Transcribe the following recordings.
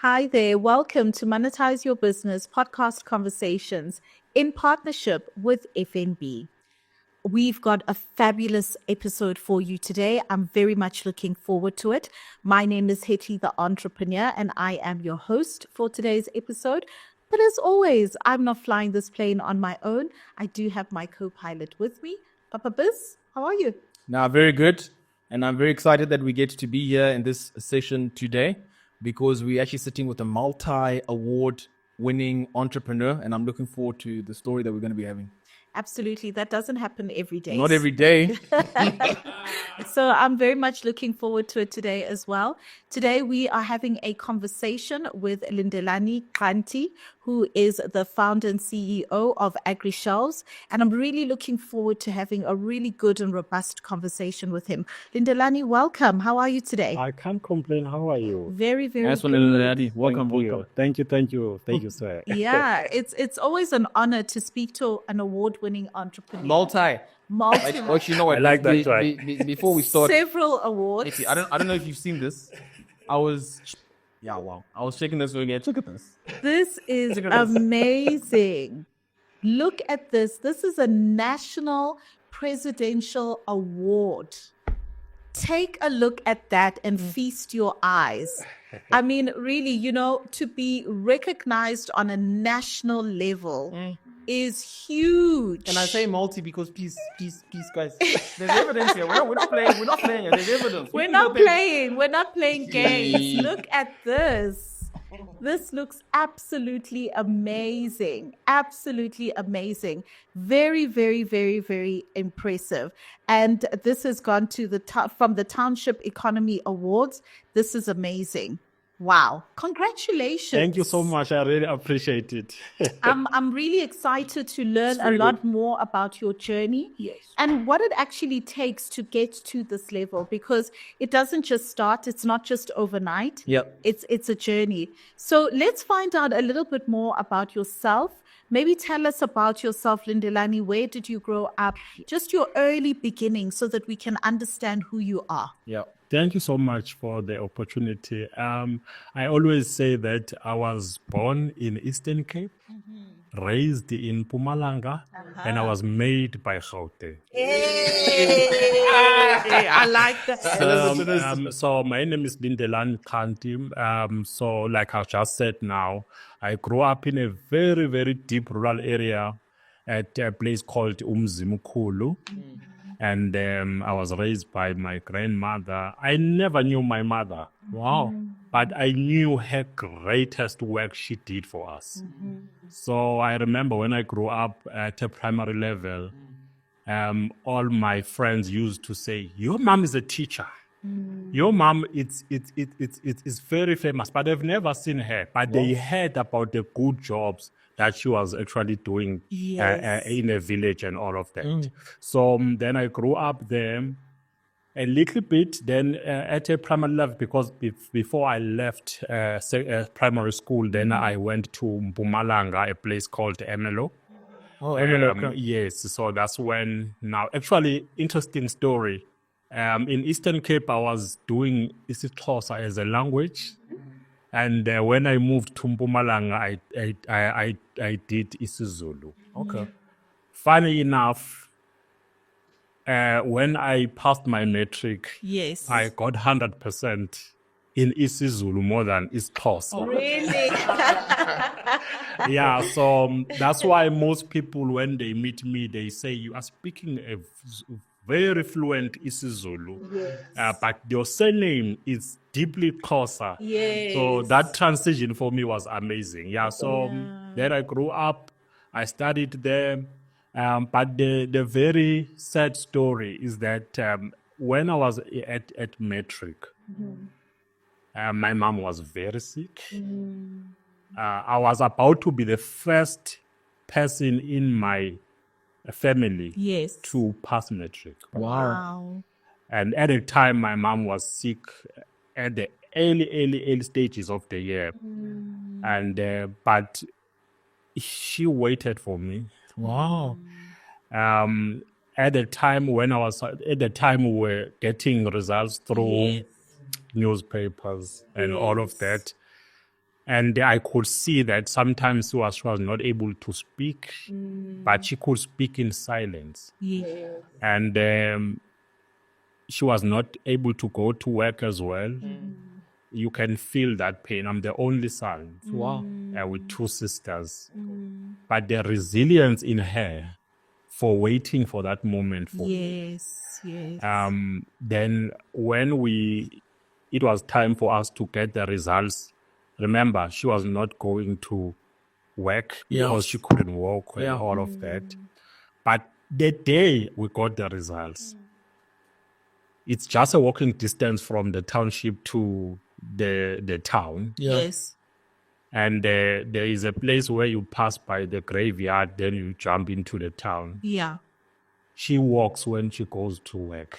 Hi there. Welcome to Monetize Your Business podcast conversations in partnership with FNB. We've got a fabulous episode for you today. I'm very much looking forward to it. My name is Hetty, the entrepreneur, and I am your host for today's episode. But as always, I'm not flying this plane on my own. I do have my co-pilot with me. Papa Biz, how are you? Now, very good. And I'm very excited that we get to be here in this session today because we're actually sitting with a multi-award winning entrepreneur. And I'm looking forward to the story that we're going to be having. Absolutely. That doesn't happen every day. Not every day. So I'm very much looking forward to it today as well. Today we are having a conversation with Lindelani Xhanti, who is the founder and CEO of Agri-Shelves. And I'm really looking forward to having a really good and robust conversation with him. Lindelani, welcome. How are you today? I can't complain. How are you? Very, very Nice one, good. Lindelani. Welcome. Thank you, sir. Yeah, it's always an honor to speak to an award-winning entrepreneur. Multi. Actually, you know what? I like that track. Before we start, Several awards. Hetty, I don't know if you've seen this. I was checking this again. Look at this. This is Look at this. amazing. Look at this. This is a national presidential award. Take a look at that and feast your eyes. I mean, really, to be recognized on a national level is huge. And I say multi because please, guys. There's evidence here. We're not playing. We're not playing. There's evidence. We're not playing games. Look at this. This looks absolutely amazing. Absolutely amazing. Very, very, very, very impressive. And this has gone to from the Township Economy Awards. This is amazing. Wow. Congratulations. Thank you so much. I really appreciate it. I'm really excited to learn a lot more about your journey and what it actually takes to get to this level, because it doesn't just start. It's not just overnight. Yep. It's a journey. So let's find out a little bit more about yourself. Maybe tell us about yourself, Lindelani. Where did you grow up? Just your early beginnings so that we can understand who you are. Yep. Thank you so much for the opportunity. I always say that I was born in Eastern Cape, raised in Mpumalanga, and I was made by Gauteng. I like that. So my name is Lindelani Xhanti. So like I just said now, I grew up in a very, very deep rural area at a place called Umzimukulu. And I was raised by my grandmother. I never knew my mother. Wow. But I knew her greatest work she did for us. So I remember when I grew up at a primary level, all my friends used to say, "Your mom is a teacher. Your mom it's very famous, but they've never seen her. But they heard about the good jobs that she was actually doing in a village and all of that." So then I grew up there a little bit, then at a primary level, because before I left primary school, then I went to Mpumalanga, a place called Emelo. Oh, okay. Yes, so that's when now, actually, interesting story. In Eastern Cape, I was doing isiXhosa as a language. And when I moved to Mpumalanga, I did isiZulu. Okay. Funny enough, when I passed my matric, Yes. I got 100% in isiZulu more than isiXhosa. Really? Yeah, so that's why most people, when they meet me, they say, "You are speaking a very fluent isiZulu, but your surname is deeply Xhosa." Yes. So that transition for me was amazing. Yeah, so then I grew up, I studied there, but the very sad story is that when I was at matric, my mom was very sick. I was about to be the first person in my family to pass matric. Wow. And at the time, my mom was sick at the early stages of the year. And but she waited for me. Wow. At the time we were getting results through newspapers and all of that. And I could see that sometimes she was not able to speak, but she could speak in silence. Yeah. And she was not able to go to work as well. You can feel that pain. I'm the only son with two sisters. But the resilience in her for waiting for that moment for Yes. Yes. then when it was time for us to get the results. Remember, she was not going to work because she couldn't walk and all of that. But the day we got the results, it's just a walking distance from the township to the town. Yes. And there is a place where you pass by the graveyard, then you jump into the town. Yeah. She walks when she goes to work.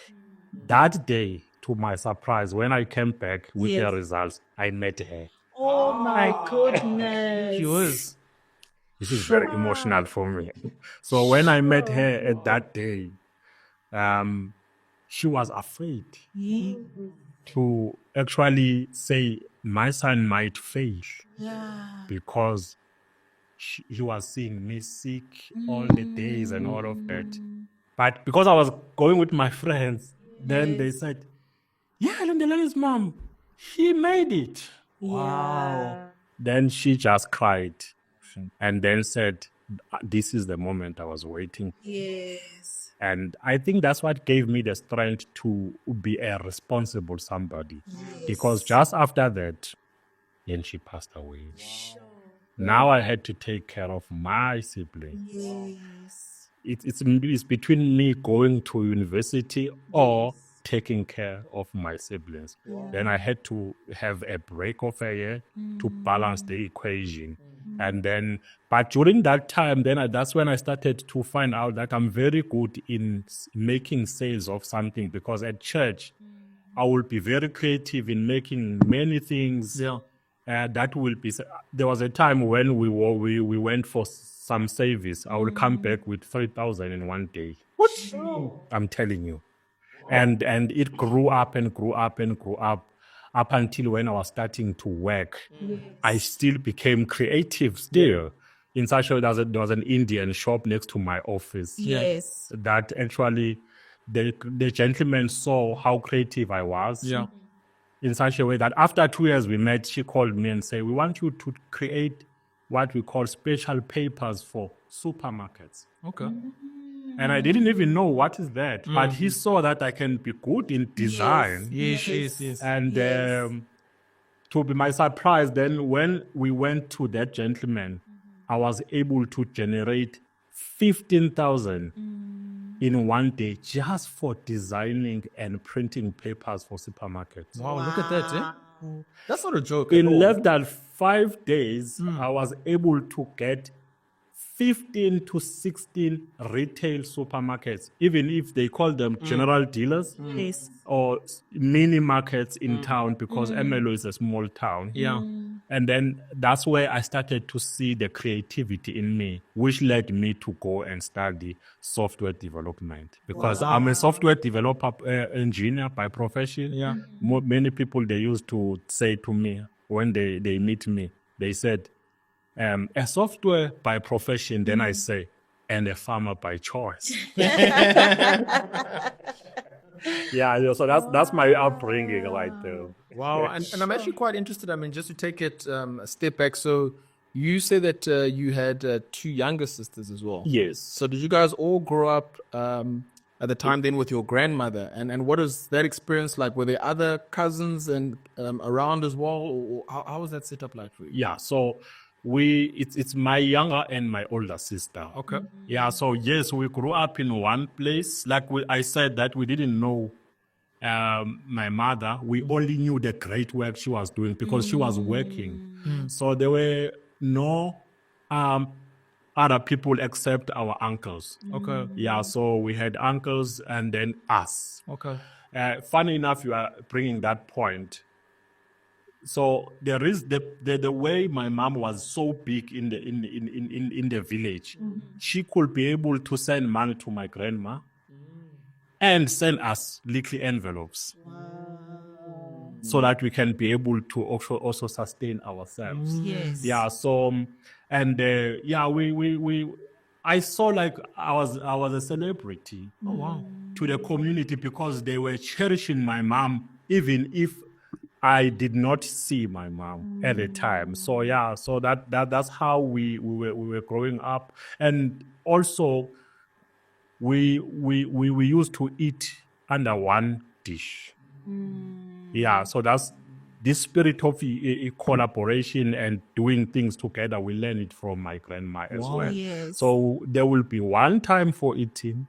That day, to my surprise, when I came back with the results, I met her. Oh my goodness. She was. This is very emotional for me. So when I met her at that day, she was afraid to actually say, my son might fail. Yeah. Because he was seeing me sick all the days and all of that. But because I was going with my friends, then they said, yeah, Lindelani's mom, he made it. Wow. Then she just cried and then said, this is the moment I was waiting. Yes. And I think that's what gave me the strength to be a responsible somebody. Because just after that, then she passed away. Now I had to take care of my siblings. Yes. It's between me going to university or taking care of my siblings. Then I had to have a break of a year to balance the equation. And then, but during that time, that's when I started to find out that I'm very good in making sales of something, because at church, I will be very creative in making many things. That will be. There was a time when we went for some service. I will come back with 3,000 in one day. What? I'm telling you. And it grew up and grew up and grew up until when I was starting to work. I still became creative still. In such a way, there was an Indian shop next to my office. Yes. That actually the gentleman saw how creative I was. In such a way that after 2 years we met, she called me and said, we want you to create what we call special papers for supermarkets. Okay. And I didn't even know what is that, but he saw that I can be good in design. Yes. And to be my surprise, then when we went to that gentleman, I was able to generate 15,000 in one day just for designing and printing papers for supermarkets. Wow, look at that, eh? That's not a joke. In less than 5 days, I was able to get 15 to 16 retail supermarkets, even if they call them general dealers Yes. or mini markets in town, because Emelo is a small town. And then that's where I started to see the creativity in me, which led me to go and study software development. Because I'm a software developer engineer by profession. Many people, they used to say to me when they meet me, they said, a software by profession, then I say, and a farmer by choice. So that's my upbringing right there. Wow, and I'm actually quite interested. I mean, just to take it a step back. So you say that you had 2 younger sisters as well. Yes. So did you guys all grow up at the time then with your grandmother? And what is that experience like? Were there other cousins and around as well? Or how was that set up like for you? Yeah, so it's my younger and my older sister. Okay. Yeah, so yes, we grew up in one place. Like I said that we didn't know my mother. We only knew the great work she was doing because she was working. So there were no other people except our uncles. Okay. Yeah, so we had uncles and then us. Okay. Funny enough, you are bringing that point. So there is the way my mom was so big in the village. She could be able to send money to my grandma and send us little envelopes. so that we can be able to also sustain ourselves. Yes. Yeah. So, I saw like I was a celebrity. Oh, wow. To the community because they were cherishing my mom, even if I did not see my mom at the time. So yeah, so that's how we were growing up, and also we used to eat under one dish. Yeah, so that's this spirit of collaboration and doing things together. We learn it from my grandma as well. Yes. So there will be one time for eating,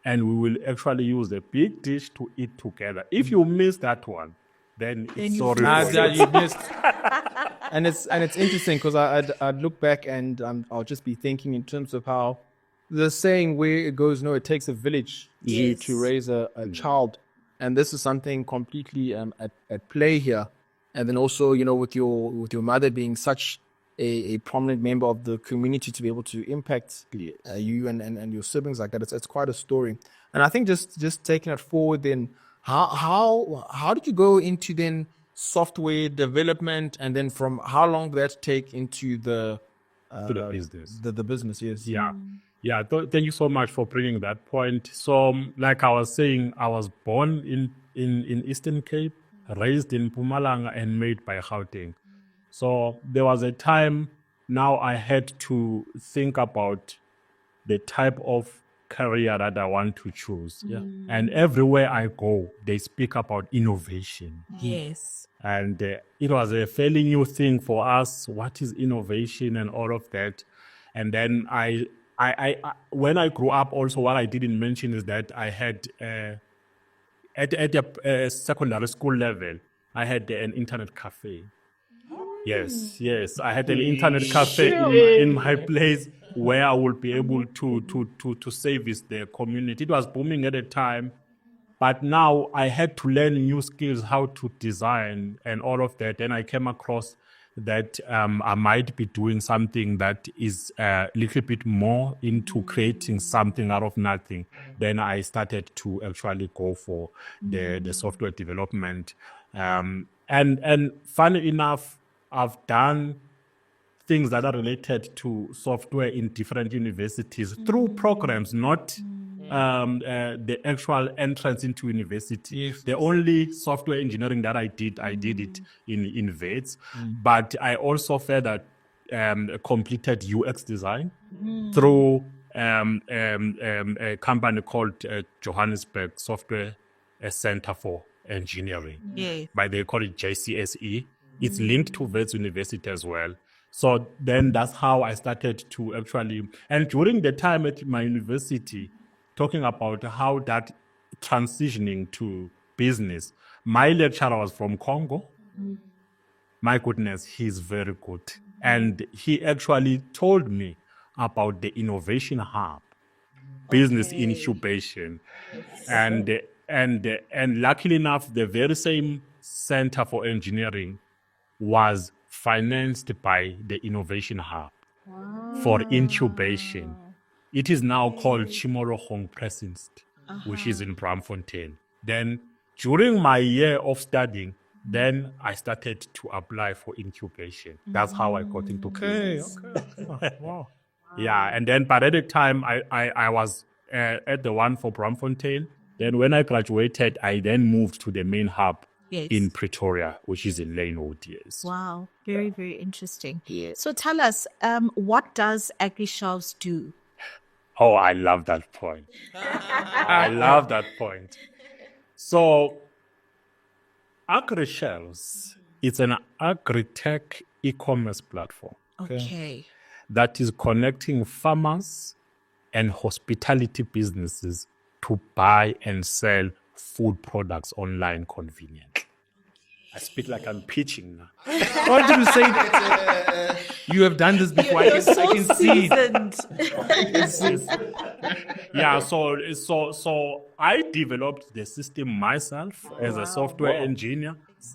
and we will actually use a big dish to eat together. If you miss that one, then it's you sorry for you. You missed. And it's interesting because I'd look back and I'll just be thinking in terms of how the saying where it goes, no, it takes a village Yes. to raise a child, and this is something completely at play here. And then also, with your mother being such a prominent member of the community to be able to impact you and your siblings like that, it's quite a story. And I think just taking it forward, then how did you go into then software development, and then from how long did that take into the business? The business, yes. Yeah. Thank you so much for bringing that point. So, like I was saying, I was born in Eastern Cape, raised in Mpumalanga, and made by Gauteng. So there was a time now I had to think about the type of career that I want to choose. Yeah. And everywhere I go, they speak about innovation. Yes. And it was a fairly new thing for us. What is innovation and all of that? And then I when I grew up, also what I didn't mention is that I had at the secondary school level, I had an internet cafe. Yes. I had an internet cafe in my place where I would be able to service the community. It was booming at the time, but now I had to learn new skills, how to design and all of that. And I came across that I might be doing something that is a little bit more into creating something out of nothing. Then I started to actually go for the software development. And funny enough, I've done things that are related to software in different universities through programs, not the actual entrance into university. Yes. The only software engineering that I did it in VETS, but I also further completed UX design through a company called Johannesburg Software Center for Engineering. Yeah. But they call it JCSE. It's linked to Wits University as well. So then that's how I started to actually, and during the time at my university, talking about how that transitioning to business, my lecturer was from Congo. My goodness, he's very good. And he actually told me about the Innovation Hub, business incubation. And luckily enough, the very same Center for Engineering was financed by the Innovation Hub for incubation. It is now called Chimorohong Presinst, which is in Braamfontein. Then during my year of studying, then I started to apply for incubation. That's how I got into business. Okay. Wow. Yeah, and then by the time I was at the one for Braamfontein, then when I graduated, I then moved to the main hub in Pretoria, which is in Lanewood. Yes. Wow. Very, very interesting. So tell us, what does AgriShelves do? Oh, I love that point. I love that point. So, Agri-Shelves, it's an Agri-Tech Ecommerce platform Okay. that is connecting farmers and hospitality businesses to buy and sell food products online conveniently. I speak like I'm pitching now. I wanted to say that you have done this before. I can see it. Yeah, so I developed the system myself as a software engineer.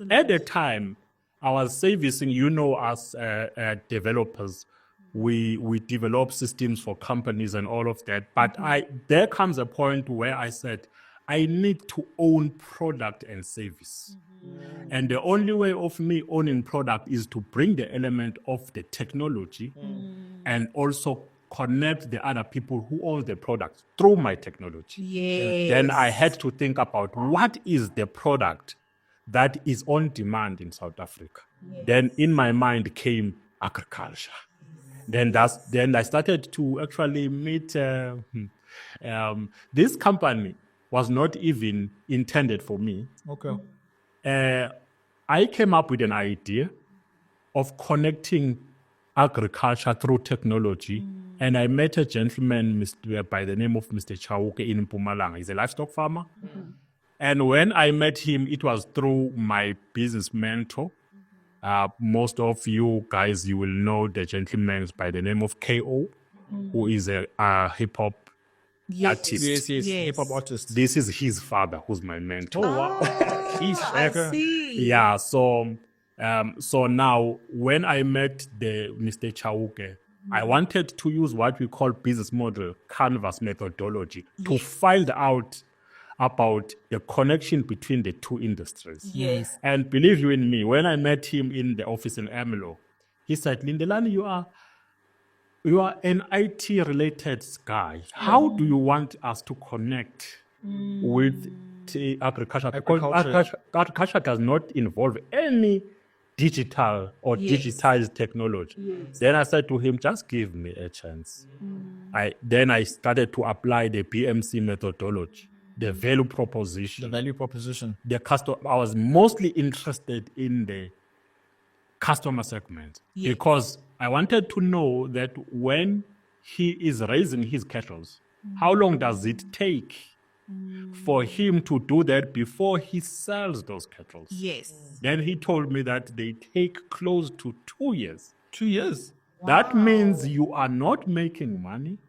At the time, I was servicing, as developers, we develop systems for companies and all of that. But there comes a point where I said, I need to own product and service. And the only way of me owning product is to bring the element of the technology and also connect the other people who own the product through my technology. Yes. Then I had to think about what is the product that is on demand in South Africa. Then in my mind came agriculture. Then I started to actually meet this company was not even intended for me. Okay. I came up with an idea of connecting agriculture through technology. And I met a gentleman by the name of Mr. Chauke in Mpumalanga. He's a livestock farmer. And when I met him, it was through my business mentor. Most of you guys, you will know the gentleman by the name of KO, who is a hip-hop artist. Yes. Hip-hop artist. This is his father, who's my mentor. I see. Yeah, so now when I met the Mr. Chauke, I wanted to use what we call business model canvas methodology to find out about the connection between the two industries. Yes. And believe you in me, when I met him in the office in Ermelo, he said, Lindelani, you are an IT-related guy. How do you want us to connect with agriculture? Because agriculture does not involve any digital or digitized technology. Then I said to him, just give me a chance. Then I started to apply the BMC methodology, the value proposition. The customer. I was mostly interested in the customer segment because I wanted to know that when he is raising his cattle, how long does it take for him to do that before he sells those cattle? Yes. Then he told me that they take close to 2 years. 2 years. That means you are not making money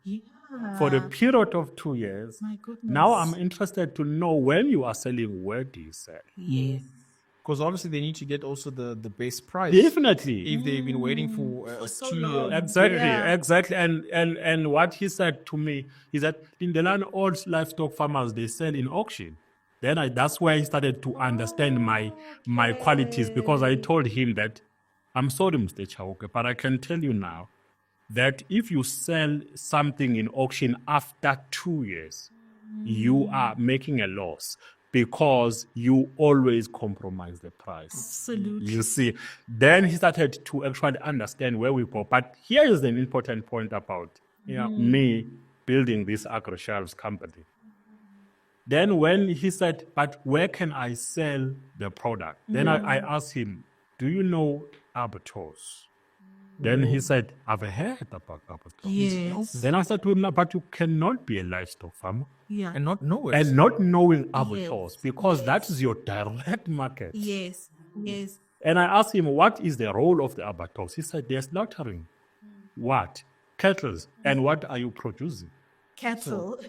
for the period of 2 years. My goodness. Now I'm interested to know when you are selling, where do you sell? Yes. Because obviously they need to get also the best price. Definitely. If they've been waiting for so 2 long. years. Exactly. And what he said to me is that in the land, all livestock farmers, they sell in auction. Then that's where I started to understand my qualities, because I told him that, I'm sorry, Mr. Chauke, but I can tell you now that if you sell something in auction after 2 years, you are making a loss, because you always compromise the price. Absolutely. You see, then he started to actually understand where we go. But here is an important point about me building this agri-shelves company. Then when he said, but where can I sell the product? Then I asked him, do you know abattoirs? Then he said, I've heard about abattoirs. Yes. Then I said to him, but you cannot be a livestock farmer Yeah. And not know it. and not knowing abattoirs, because that is your direct market. Yes. Yes. And I asked him, what is the role of the abattoirs? He said, they're slaughtering. What? Cattle. And what are you producing? Cattle.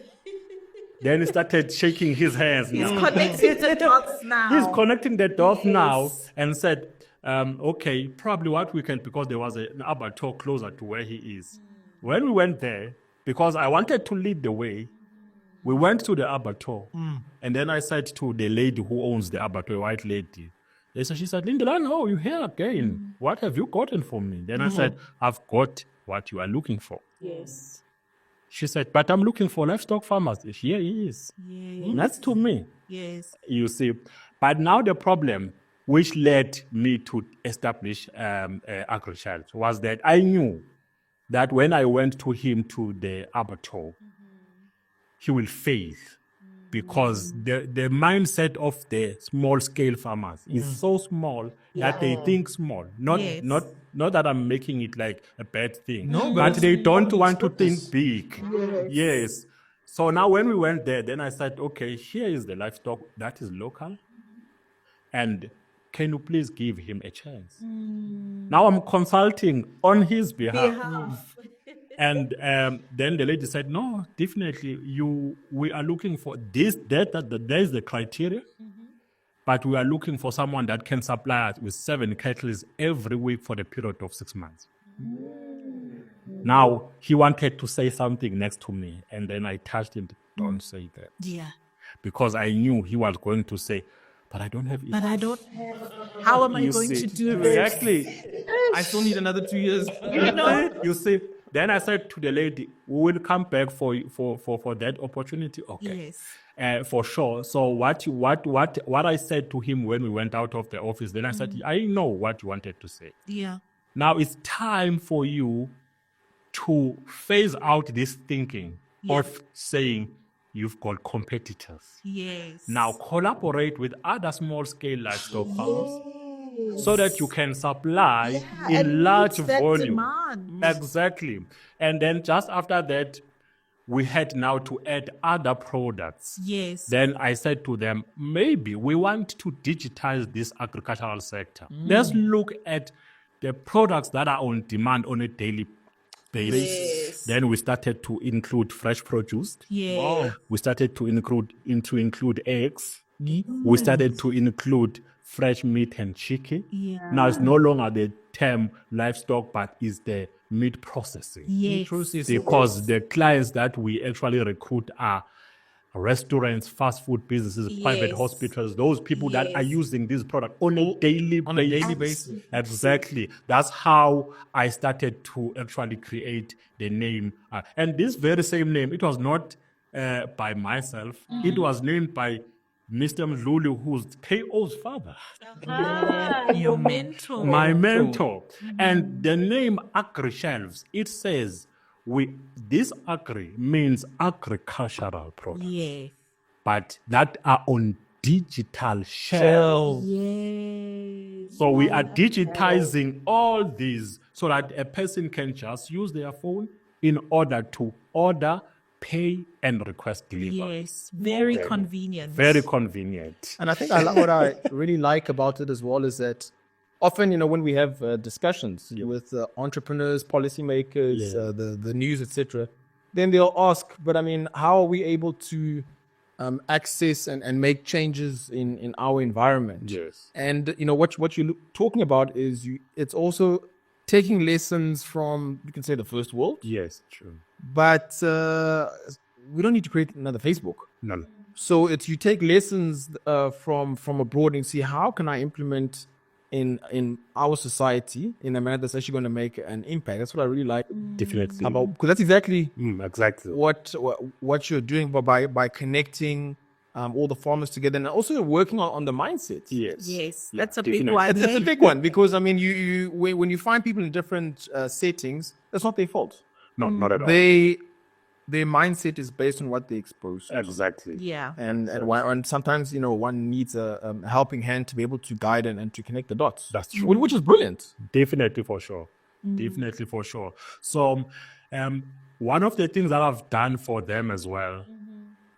Then he started shaking his hands. He's connecting the dots now. He's connecting the dots now and said, okay, probably what we can, because there was an abattoir closer to where he is. When we went there, because I wanted to lead the way, we went to the abattoir. And then I said to the lady who owns the abattoir, white lady, she said, Lindelani, oh, you're here again. What have you gotten for me? Then I said, I've got what you are looking for. Yes. She said, but I'm looking for livestock farmers. Here he is. Yes. That's to me. Yes. You see. But now the problem which led me to establish Agri-Shelves was that I knew that when I went to him to the abattoir, he will fail, because the mindset of the small-scale farmers is so small that they think small. Not that I'm making it like a bad thing, but they don't want to think big. Yes. So now when we went there, then I said, okay, here is the livestock that is local, and can you please give him a chance? Now I'm consulting on his behalf. And then the lady said, no, definitely, we are looking for this, that is the criteria. But we are looking for someone that can supply us with 7 cattle every week for the period of 6 months. Now, he wanted to say something next to me, and then I touched him, don't say that. Yeah. Because I knew he was going to say, but I don't have it. But I don't have. How am I You going see, to do this? exactly. I still need another 2 years. You see. Then I said to the lady, "We will come back for that opportunity." Okay, Yes. for sure. So what I said to him when we went out of the office, then I said, "I know what you wanted to say. Yeah. Now it's time for you to phase out this thinking of saying you've got competitors. Yes. Now collaborate with other small scale livestock farms so that you can supply and in large meet that volume." demand. Exactly. And then just after that, we had now to add other products. Yes. Then I said to them, maybe we want to digitize this agricultural sector. Let's look at the products that are on demand on a daily basis. Yes. Then we started to include fresh produce. Yeah. We started to include eggs. We started to include fresh meat and chicken. Yeah. Now it's no longer the term livestock, but is the meat processing. Yes. Because the clients that we actually recruit are restaurants, fast food businesses, private Yes. hospitals, those people that are Yes. using this product on a daily basis. Exactly. That's how I started to actually create the name. And this very same name, it was not by myself. It was named by Mr. Mdluli, who's KO's father. Your mentor. My mentor. And the name Agri Shelves, it says this agri means agricultural products, Yeah. but that are on digital shelves. Yes. So we are digitizing all these so that a person can just use their phone in order to order, pay, and request delivery. Yes. Very convenient. Very convenient. And I think what I really like about it as well is that often, when we have discussions with entrepreneurs, policymakers, the news, etc., then they'll ask, but I mean, how are we able to access and make changes in our environment? Yes. And, what you're talking about is it's also taking lessons from, you can say, the first world. Yes, true. But we don't need to create another Facebook. No. So it's you take lessons from abroad and see how can I implement in our society in a manner that's actually going to make an impact. That's what I really like Definitely. about, because that's exactly Exactly. what you're doing by connecting all the farmers together and also working on the mindset. Yes. Yes. Yeah, That's a big definitely. one. It's a big one because I mean, when you find people in different settings, that's not their fault. No, not at all. Their mindset is based on what they expose. Exactly. Yeah. And sometimes one needs a helping hand to be able to guide and to connect the dots. That's true. Which is brilliant. Definitely for sure. Definitely for sure. So one of the things that I've done for them as well,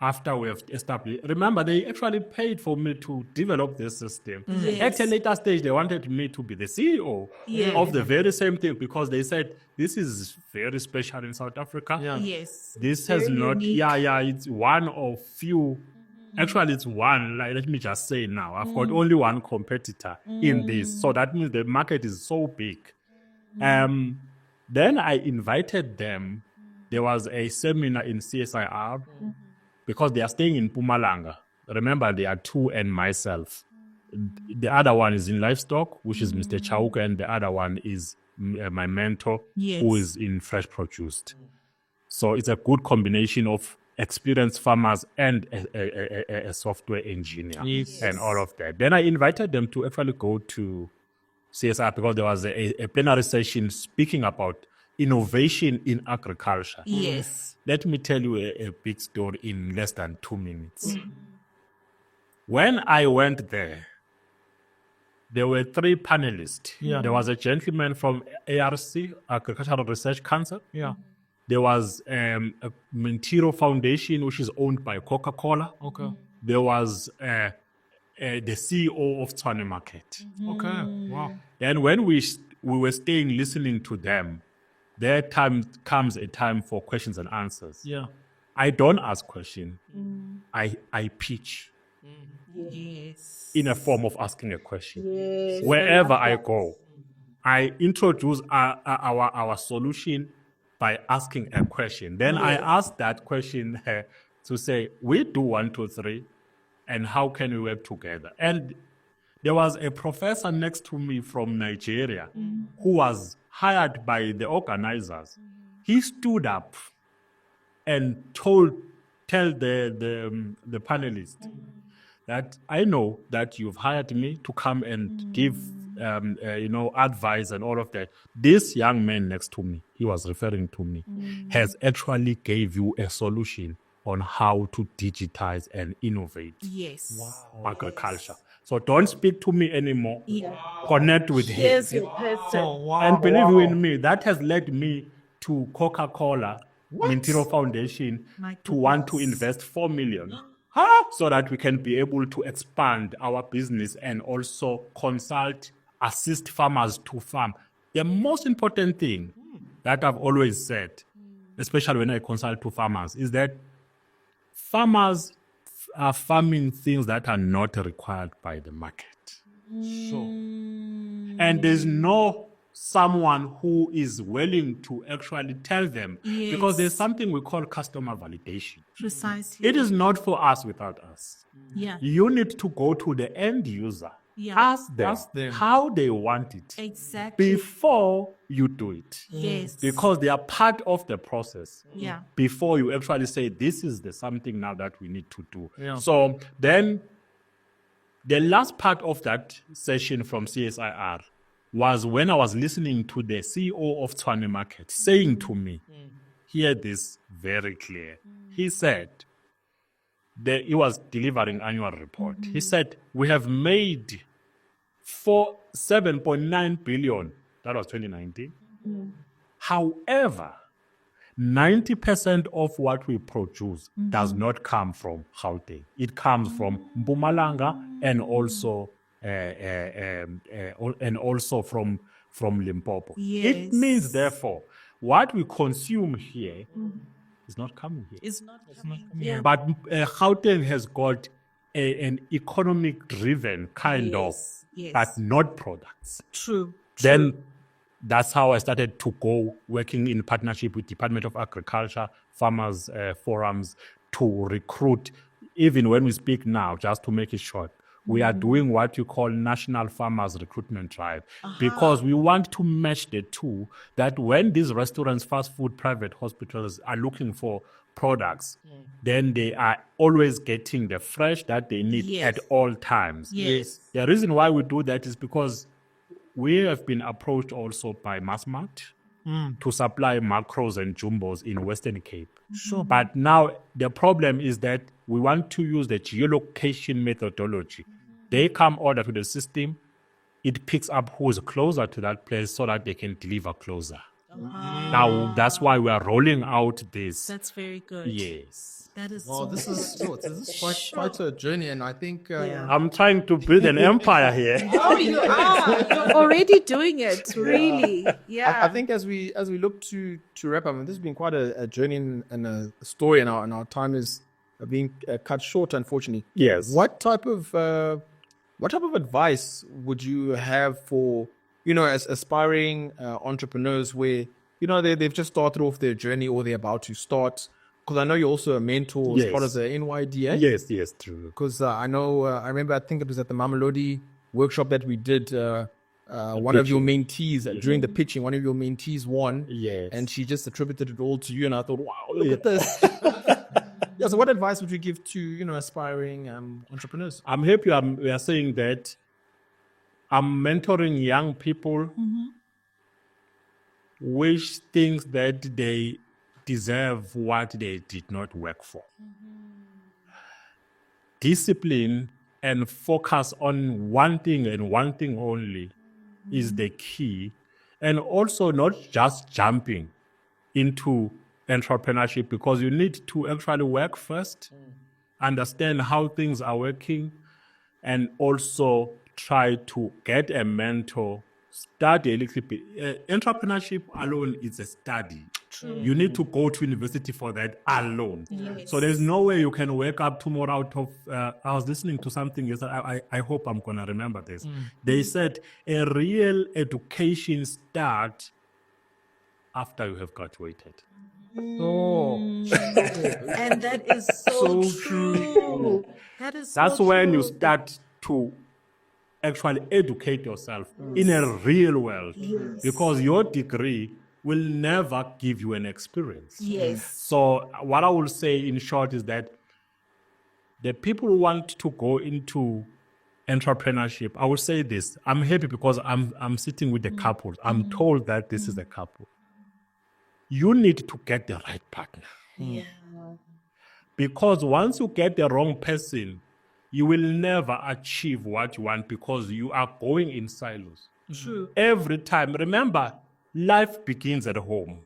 after we have established, remember they actually paid for me to develop this system. At a later stage, they wanted me to be the CEO of the very same thing because they said, this is very special in South Africa. Yeah. Yes. This has Very not, unique. it's one of few. Actually, it's one, let me just say now, I've got only one competitor in this. So that means the market is so big. Then I invited them. There was a seminar in CSIR because they are staying in Mpumalanga. Remember, there are two and myself. The other one is in livestock, which is Mr. Chauka, and the other one is my mentor, who is in fresh produce. So it's a good combination of experienced farmers and a software engineer and all of that. Then I invited them to actually go to CSR because there was a plenary session speaking about innovation in agriculture. Yes. Let me tell you a big story in less than 2 minutes. When I went there were 3 panelists. There was a gentleman from ARC, Agricultural Research Council. There was a Mentiro Foundation, which is owned by Coca-Cola. Okay. There was the CEO of Tshwane Market. Okay. Wow. And when we were staying listening to them, there comes a time for questions and answers. Yeah. I don't ask questions. I pitch Yes. in a form of asking a question. Wherever I go, I introduce our solution by asking a question. Then I ask that question to say, we do 1, 2, 3. and how can we work together? And there was a professor next to me from Nigeria who was hired by the organizers. He stood up and tell the panelists that I know that you've hired me to come and give advice and all of that. This young man next to me, he was referring to me, has actually gave you a solution on how to digitize and innovate Yes. agriculture. So don't speak to me anymore. Yeah. Connect with him. Here's your person. And believe you in me, that has led me to Coca-Cola Mintiro Foundation My to want to goodness. invest 4 million so that we can be able to expand our business and also consult, assist farmers to farm. The most important thing that I've always said, especially when I consult to farmers, is that farmers are farming things that are not required by the market. And there's no someone who is willing to actually tell them, because there's something we call customer validation. Precisely. It is not for us without us. Yeah. You need to go to the end user, Yeah. ask Ask them them. how they want it Exactly. before you do it. Yes. Because they are part of the process. Yeah. Before you actually say, this is the something now that we need to do. Yeah. So then the last part of that session from CSIR was when I was listening to the CEO of Tshwane Market saying to me, hear this very clear. He said, he was delivering annual report. He said, we have made 7.9 billion. That was 2019. However, 90% of what we produce does not come from Gauteng. It comes from Mpumalanga and also from Limpopo. Yes. It means, therefore, what we consume here is not coming here. It's not coming. Yeah. But Gauteng has got an economic-driven kind of, Yes. but not products. True. Then that's how I started to go working in partnership with Department of Agriculture, farmers forums to recruit. Even when we speak now, just to make it short, we are doing what you call National Farmers Recruitment Drive because we want to match the two, that when these restaurants, fast food, private hospitals are looking for products, then they are always getting the fresh that they need Yes. at all times. Yes. The reason why we do that is because we have been approached also by Massmart to supply macros and jumbos in Western Cape. Sure. But now the problem is that we want to use the geolocation methodology. They come order to the system, it picks up who is closer to that place so that they can deliver closer. Now that's why we are rolling out this. That's very good. Yes. That is Well, this is quite a journey, and I think I'm trying to build an empire here. Oh, you are. You're already doing it. Really. Yeah. I think as we look to wrap up, and this has been quite a journey and a story, and our time is being cut short, unfortunately. Yes. What type of advice would you have for as aspiring entrepreneurs where they've just started off their journey or they're about to start? Because I know you're also a mentor as Yes. part of the NYDA. Yes, true. Because I remember, I think it was at the Mamelodi workshop that we did. One of your mentees during the pitching, one of your mentees won. Yes. And she just attributed it all to you. And I thought, wow, look at this. Yeah. So what advice would you give to, aspiring entrepreneurs? I'm happy we are saying that I'm mentoring young people which thinks that they deserve what they did not work for. Discipline and focus on one thing and one thing only is the key. And also not just jumping into entrepreneurship, because you need to actually work first, understand how things are working, and also try to get a mentor, study a little bit. Entrepreneurship alone is a study. True. You need to go to university for that alone. Yes. So there's no way you can wake up tomorrow out of... I was listening to something yesterday. I hope I'm going to remember this. They said a real education starts after you have graduated. Oh, And that is so, So true. true. That is That's so when true. you start to actually educate yourself in a real world. Yes. Because your degree will never give you an experience. Yes. So what I will say in short is that the people who want to go into entrepreneurship, I will say this. I'm happy because I'm sitting with the couple. I'm told that this is a couple. You need to get the right partner. Yeah. Because once you get the wrong person, you will never achieve what you want because you are going in silos. True. Every time, remember, life begins at home.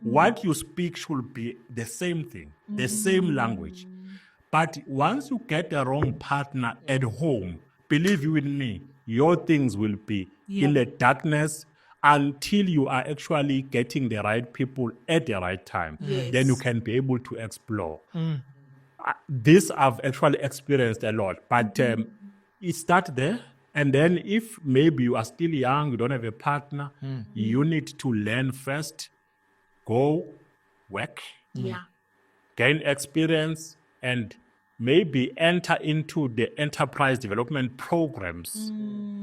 What you speak should be the same thing, the same language. But once you get the wrong partner at home, believe you in me, your things will be in the darkness until you are actually getting the right people at the right time. Yes. Then you can be able to explore. This I've actually experienced a lot, but it starts there. And then if maybe you are still young, you don't have a partner, you need to learn first, go work, Yeah. gain experience, and maybe enter into the enterprise development programs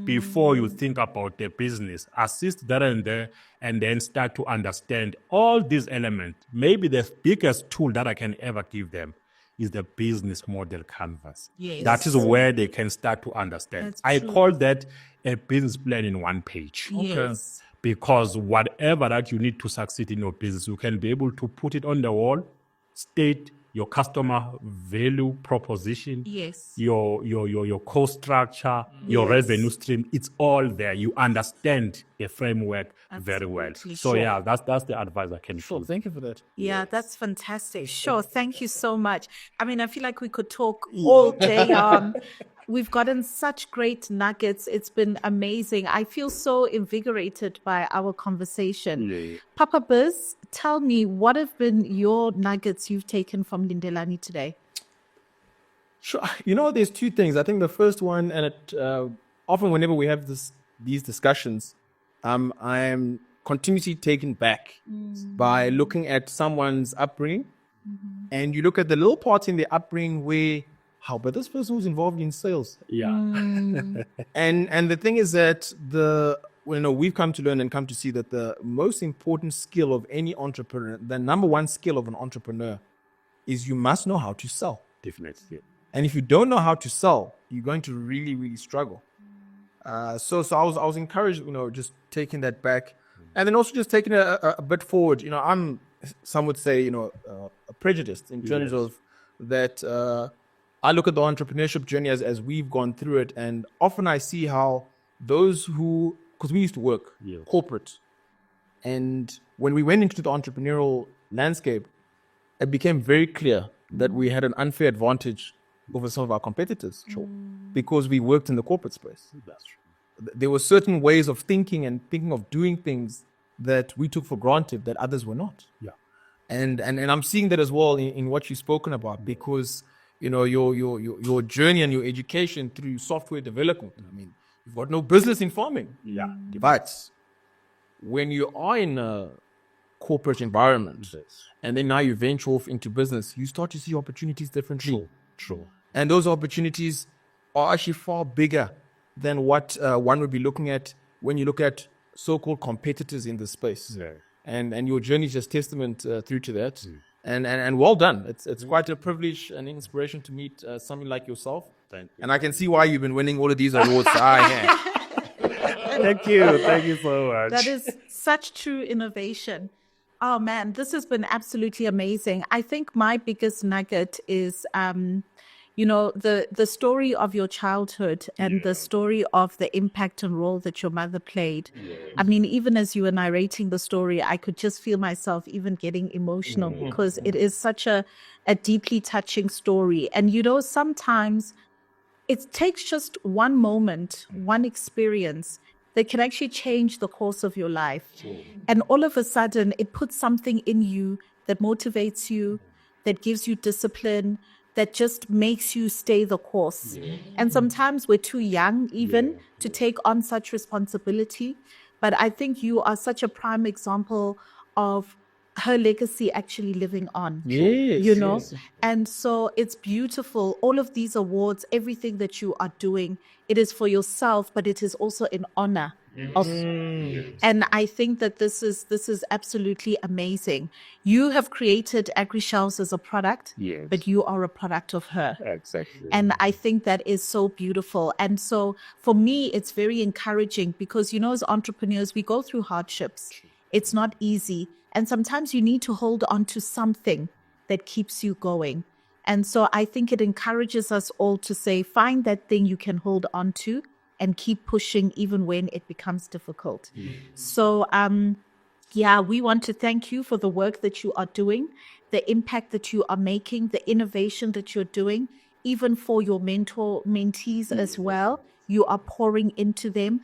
before you think about the business. Assist there and then start to understand all these elements. Maybe the biggest tool that I can ever give them is the business model canvas. Yes. That is where they can start to understand. That's I true. call that a business plan in one page. Yes. Because whatever that you need to succeed in your business, you can be able to put it on the wall, state your customer value proposition, Yes. your cost structure, your revenue stream. It's all there. You understand the framework very well. Absolutely. So Sure. yeah, that's the advice I can sure. give. Thank you for that. Yeah, that's fantastic. Sure. Thank you so much. I mean, I feel like we could talk all day. We've gotten such great nuggets. It's been amazing. I feel so invigorated by our conversation. Yeah. Papa Biz, tell me, what have been your nuggets you've taken from Lindelani today? Sure. There's two things. I think the first one, and often whenever we have these discussions, I'm continuously taken back by looking at someone's upbringing, and you look at the little parts in their upbringing where, but this person was involved in sales, Yeah. and the thing is that we've come to learn and come to see that the most important skill of any entrepreneur, the number one skill of an entrepreneur, is you must know how to sell. Definitely. And if you don't know how to sell, you're going to really, really struggle. So I was encouraged, just taking that back, and then also just taking it a bit forward. Some would say, prejudiced in terms of that. I look at the entrepreneurship journey as we've gone through it, and often I see how those because we used to work corporate, and when we went into the entrepreneurial landscape, it became very clear that we had an unfair advantage over some of our competitors, because we worked in the corporate space. That's true. There were certain ways of thinking and thinking of doing things that we took for granted that others were not. Yeah. And I'm seeing that as well in what you've spoken about, because your journey and your education through software development. I mean, you've got no business in farming. Yeah. But when you are in a corporate environment, and then now you venture off into business, you start to see opportunities differently. True. And those opportunities are actually far bigger than what one would be looking at when you look at so-called competitors in the space. Yeah. And your journey is just testament through to that. And well done. It's quite a privilege and inspiration to meet somebody like yourself. Thank you. And I can see why you've been winning all of these awards. Thank you. Thank you so much. That is such true innovation. Oh man, this has been absolutely amazing. I think my biggest nugget is, the story of your childhood and the story of the impact and role that your mother played. I mean, even as you were narrating the story, I could just feel myself even getting emotional because it is such a deeply touching story. And, sometimes it takes just one moment, one experience that can actually change the course of your life. And all of a sudden, it puts something in you that motivates you, that gives you discipline, that just makes you stay the course. And sometimes we're too young even to take on such responsibility. But I think you are such a prime example of her legacy actually living on. Yes, You know, yes. and so it's beautiful. All of these awards, everything that you are doing, it is for yourself, but it is also in honor of. And I think that this is absolutely amazing. You have created AgriShelves as a product, Yes. but you are a product of her. Exactly. And I think that is so beautiful. And so for me, it's very encouraging because, you know, as entrepreneurs, we go through hardships. It's not easy. And sometimes you need to hold on to something that keeps you going. And so I think it encourages us all to say, find that thing you can hold on to and keep pushing even when it becomes difficult. So, yeah, we want to thank you for the work that you are doing, the impact that you are making, the innovation that you're doing, even for your mentees as well. You are pouring into them.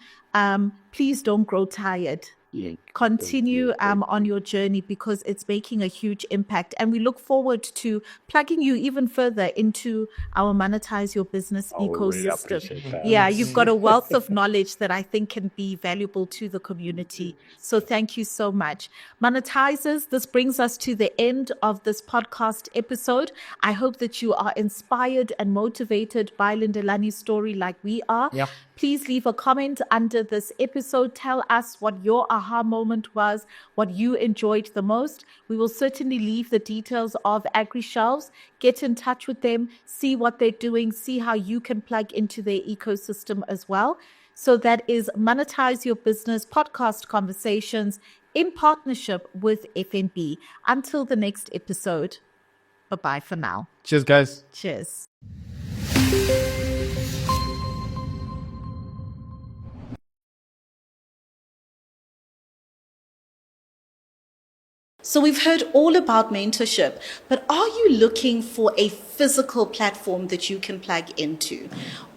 Please don't grow tired. Yeah. Continue on your journey because it's making a huge impact. And we look forward to plugging you even further into our Monetize Your Business I would really ecosystem. appreciate that. Yeah, you've got a wealth of knowledge that I think can be valuable to the community. So thank you so much. Monetizers, this brings us to the end of this podcast episode. I hope that you are inspired and motivated by Lindelani's story like we are. Yeah. Please leave a comment under this episode. Tell us what your aha moment was, what you enjoyed the most. We will certainly leave the details of AgriShelves. Get in touch with them, see what they're doing, see how you can plug into their ecosystem as well. So that is Monetize Your Business podcast conversations in partnership with FNB. Until the next episode, bye-bye for now. Cheers, guys. Cheers. So we've heard all about mentorship, but are you looking for a physical platform that you can plug into?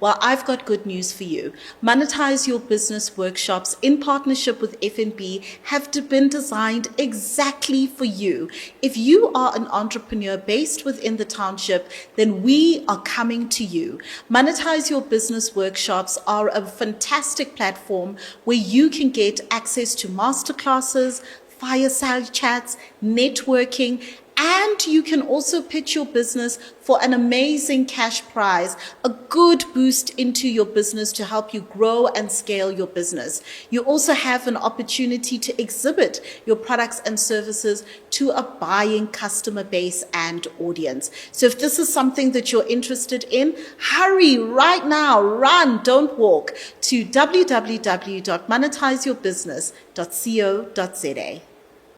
Well, I've got good news for you. Monetize Your Business workshops in partnership with FNB have been designed exactly for you. If you are an entrepreneur based within the township, then we are coming to you. Monetize Your Business workshops are a fantastic platform where you can get access to masterclasses, fireside chats, networking, and you can also pitch your business for an amazing cash prize, a good boost into your business to help you grow and scale your business. You also have an opportunity to exhibit your products and services to a buying customer base and audience. So if this is something that you're interested in, hurry right now, run, don't walk to www.monetizeyourbusiness.co.za.